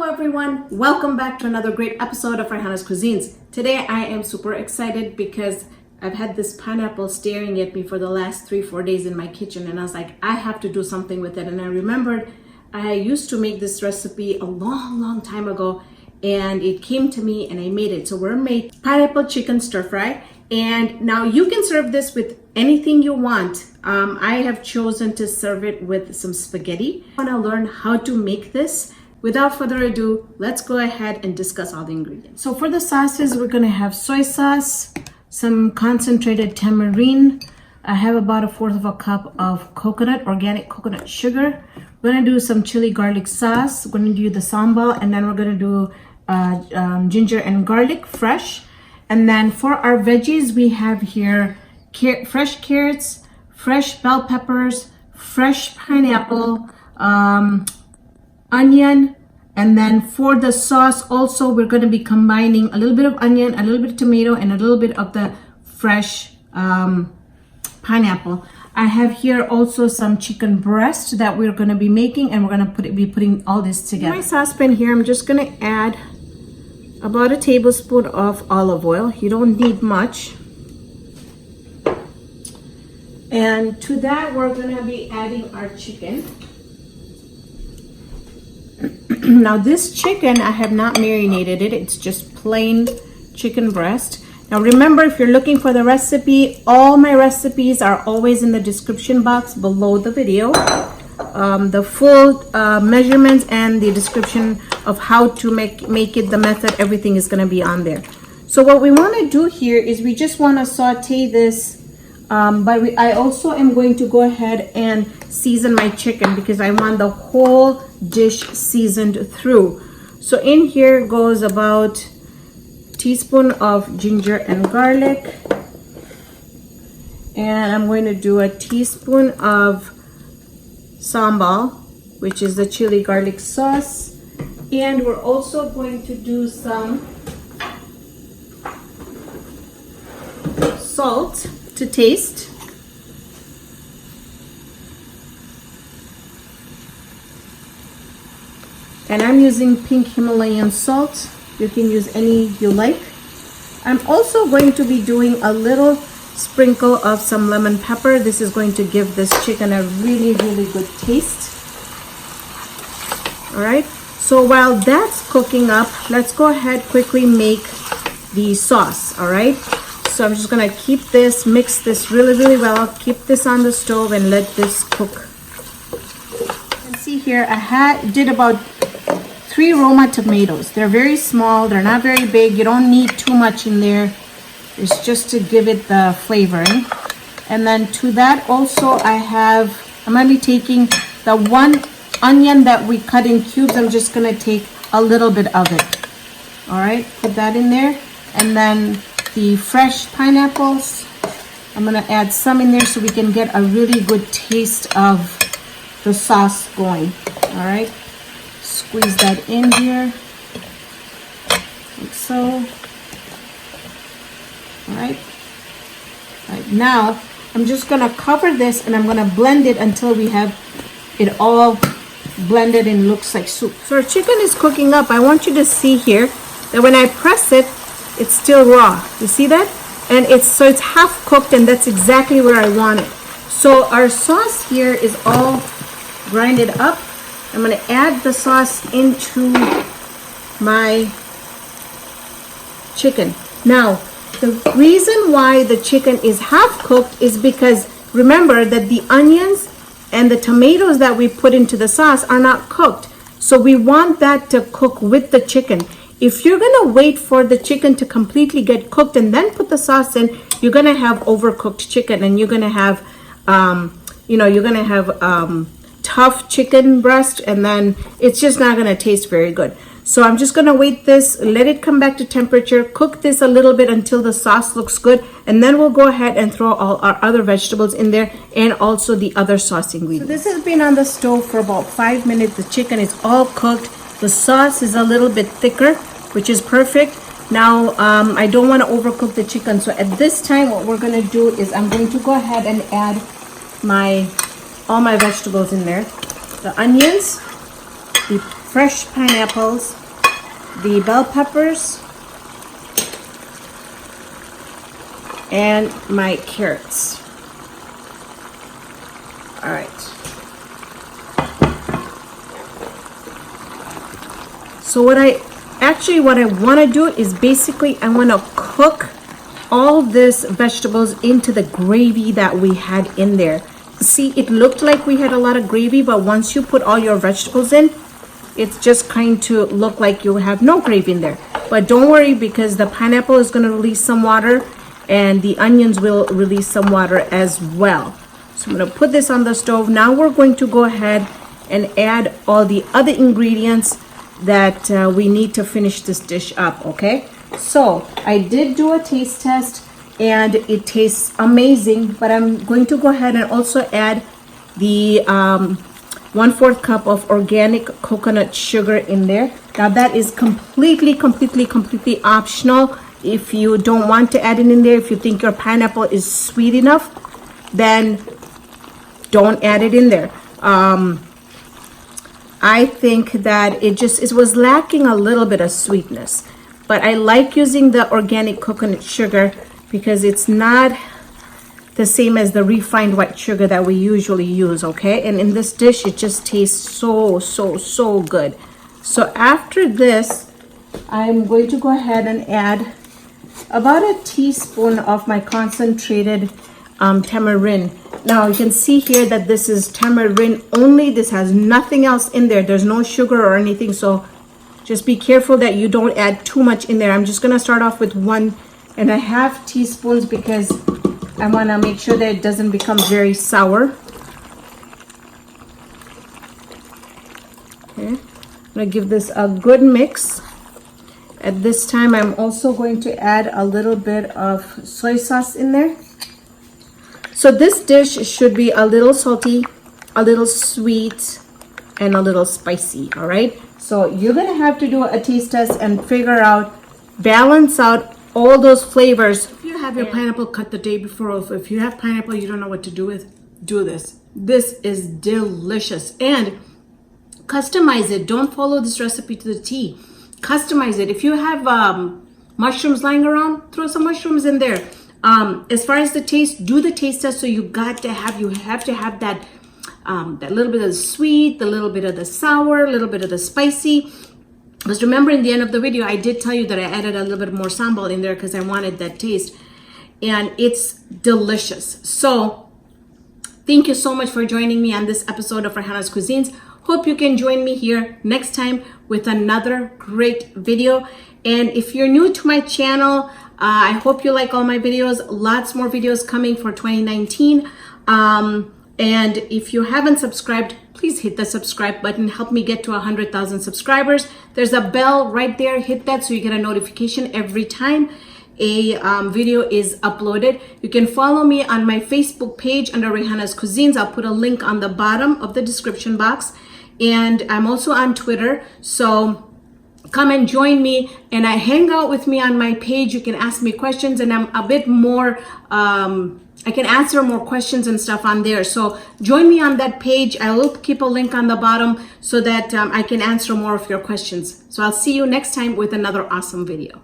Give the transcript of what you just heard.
everyone, welcome back to another great episode of Raihana's Cuisines. Today I am super excited because I've had this pineapple staring at me for the last 3-4 days in my kitchen, and I was like, I have to do something with it. And I remembered I used to make this recipe a long time ago, and it came to me and I made it. So we're making pineapple chicken stir fry, and now you can serve this with anything you want. I have chosen to serve it with some spaghetti. I want to learn how to make this. Without further ado, let's go ahead and discuss all the ingredients. So for the sauces, we're going to have soy sauce, some concentrated tamarind. I have about 1/4 cup of coconut, organic coconut sugar. We're going to do some chili garlic sauce. We're going to do the sambal, and then we're going to do ginger and garlic fresh. And then for our veggies, we have here fresh carrots, fresh bell peppers, fresh pineapple, onion, and then for the sauce also we're going to be combining a little bit of onion, a little bit of tomato, and a little bit of the fresh pineapple. I have here also some chicken breast that we're going to be making, and we're going to be putting all this together. In my saucepan here, I'm just going to add about 1 tablespoon of olive oil. You don't need much. And to that we're going to be adding our chicken. Now this chicken, I have not marinated it. It's just plain chicken breast. Now remember, if you're looking for the recipe, all my recipes are always in the description box below the video. The full measurements and the description of how to make it, the method, everything is going to be on there. So what we want to do here is we just want to saute this, but I also am going to go ahead and season my chicken because I want the whole dish seasoned through. So in here goes about a teaspoon of ginger and garlic, and I'm going to do a teaspoon of sambal, which is the chili garlic sauce, and we're also going to do some salt to taste. And I'm using pink Himalayan salt. You can use any you like. I'm also going to be doing a little sprinkle of some lemon pepper. This is going to give this chicken a really good taste. All right, so while that's cooking up, let's go ahead quickly make the sauce. All right, so I'm just gonna keep this, mix this really well, keep this on the stove and let this cook. You can see here I did about 3 Roma tomatoes. They're very small, they're not very big. You don't need too much in there. It's just to give it the flavoring. And then to that also I'm gonna be taking the 1 onion that we cut in cubes. I'm just gonna take a little bit of it. All right, put that in there. And then the fresh pineapples, I'm gonna add some in there so we can get a really good taste of the sauce going. All right, squeeze that in here, like so. All right, now I'm just gonna cover this and I'm gonna blend it until we have it all blended and looks like soup. So our chicken is cooking up. I want you to see here that when I press it, it's still raw. You see that? And it's half cooked, and that's exactly where I want it. So our sauce here is all grinded up. I'm gonna add the sauce into my chicken. Now, the reason why the chicken is half cooked is because remember that the onions and the tomatoes that we put into the sauce are not cooked. So we want that to cook with the chicken. If you're gonna wait for the chicken to completely get cooked and then put the sauce in, you're gonna have overcooked chicken, and you're gonna have, tough chicken breast, and then it's just not gonna taste very good. So I'm just gonna wait this, let it come back to temperature, cook this a little bit until the sauce looks good, and then we'll go ahead and throw all our other vegetables in there and also the other sauce ingredients. So this has been on the stove for about 5 minutes. The chicken is all cooked. The sauce is a little bit thicker, which is perfect. Now, I don't want to overcook the chicken. So at this time, what we're going to do is I'm going to go ahead and add all my vegetables in there. The onions, the fresh pineapples, the bell peppers, and my carrots. All right. So what I want to do is basically I want to cook all these vegetables into the gravy that we had in there. See, it looked like we had a lot of gravy, but once you put all your vegetables in, it's just going to look like you have no gravy in there. But don't worry, because the pineapple is going to release some water and the onions will release some water as well. So I'm going to put this on the stove. Now we're going to go ahead and add all the other ingredients that we need to finish this dish up, okay? So I did do a taste test and it tastes amazing, but I'm going to go ahead and also add the 1/4 cup of organic coconut sugar in there. Now that is completely optional. If you don't want to add it in there, if you think your pineapple is sweet enough, then don't add it in there. I think that it was lacking a little bit of sweetness, but I like using the organic coconut sugar because it's not the same as the refined white sugar that we usually use, okay? And in this dish, it just tastes so good. So after this, I'm going to go ahead and add about a teaspoon of my concentrated tamarind. Now you can see here that this is tamarind only. This has nothing else in there. There's no sugar or anything, so just be careful that you don't add too much in there. I'm just gonna start off with 1.5 teaspoons because I want to make sure that it doesn't become very sour. Okay, I'm going to give this a good mix. At this time, I'm also going to add a little bit of soy sauce in there. So this dish should be a little salty, a little sweet, and a little spicy, all right? So you're going to have to do a taste test and figure out, balance out all those flavors. If you have your pineapple cut the day before, or if you have pineapple you don't know what to do with, do this. This is delicious. And customize it. Don't follow this recipe to the T. Customize it. If you have mushrooms lying around, throw some mushrooms in there. As far as the taste, do the taste test. So you have to have that that little bit of the sweet, the little bit of the sour, a little bit of the spicy. Because remember, in the end of the video, I did tell you that I added a little bit more sambal in there because I wanted that taste. And it's delicious. So thank you so much for joining me on this episode of Raihana's Cuisines. Hope you can join me here next time with another great video. And if you're new to my channel, I hope you like all my videos. Lots more videos coming for 2019. And if you haven't subscribed, please hit the subscribe button. Help me get to 100,000 subscribers. There's a bell right there. Hit that so you get a notification every time a video is uploaded. You can follow me on my Facebook page under Raihanascuisines. I'll put a link on the bottom of the description box. And I'm also on Twitter. So come and join me and hang out with me on my page. You can ask me questions and I'm a bit more, I can answer more questions and stuff on there. So join me on that page. I will keep a link on the bottom so that I can answer more of your questions. So I'll see you next time with another awesome video.